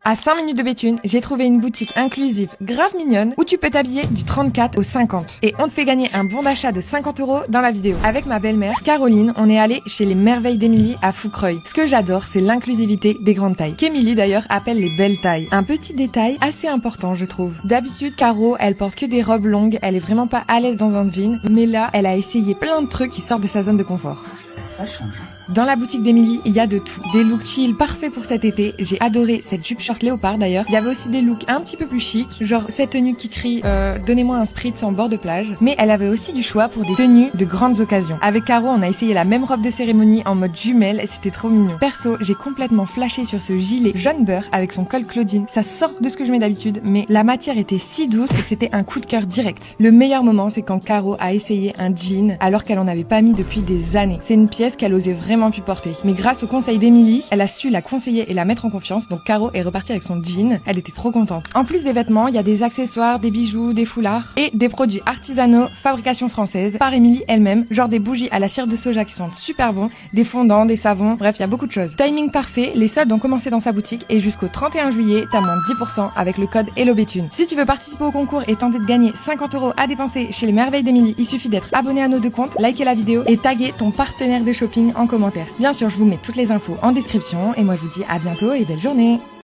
À 5 minutes de Béthune, j'ai trouvé une boutique inclusive grave mignonne où tu peux t'habiller du 34 au 50. Et on te fait gagner un bon d'achat de 50 € dans la vidéo. Avec ma belle-mère, Caroline, on est allé chez les Merveilles d'Émilie à Foucreuil. Ce que j'adore, c'est l'inclusivité des grandes tailles, qu'Émilie d'ailleurs appelle les belles tailles. Un petit détail assez important, je trouve. D'habitude, Caro, elle porte que des robes longues, elle est vraiment pas à l'aise dans un jean, mais là, elle a essayé plein de trucs qui sortent de sa zone de confort. Ça change. Dans la boutique d'Émilie, il y a de tout. Des looks chill parfaits pour cet été. J'ai adoré cette jupe short léopard d'ailleurs. Il y avait aussi des looks un petit peu plus chic, genre cette tenue qui crie donnez-moi un spritz en bord de plage. Mais elle avait aussi du choix pour des tenues de grandes occasions. Avec Caro, on a essayé la même robe de cérémonie en mode jumelle et c'était trop mignon. Perso, j'ai complètement flashé sur ce gilet jaune beurre avec son col Claudine. Ça sort de ce que je mets d'habitude, mais la matière était si douce et c'était un coup de cœur direct. Le meilleur moment, c'est quand Caro a essayé un jean alors qu'elle en avait pas mis depuis des années. C'est une pièce qu'elle osait vraiment plus porter. Mais grâce au conseil d'Émilie, elle a su la conseiller et la mettre en confiance, donc Caro est repartie avec son jean, elle était trop contente. En plus des vêtements, il y a des accessoires, des bijoux, des foulards et des produits artisanaux, fabrication française, par Émilie elle-même, genre des bougies à la cire de soja qui sentent super bon, des fondants, des savons, bref, il y a beaucoup de choses. Timing parfait, les soldes ont commencé dans sa boutique et jusqu'au 31 juillet, t'as moins 10% avec le code HelloBéthune. Si tu veux participer au concours et tenter de gagner 50 € à dépenser chez les Merveilles d'Émilie, il suffit d'être abonné à nos deux comptes, liker la vidéo et taguer ton partenaire de shopping en commentaire. Bien sûr, je vous mets toutes les infos en description et moi je vous dis à bientôt et belle journée.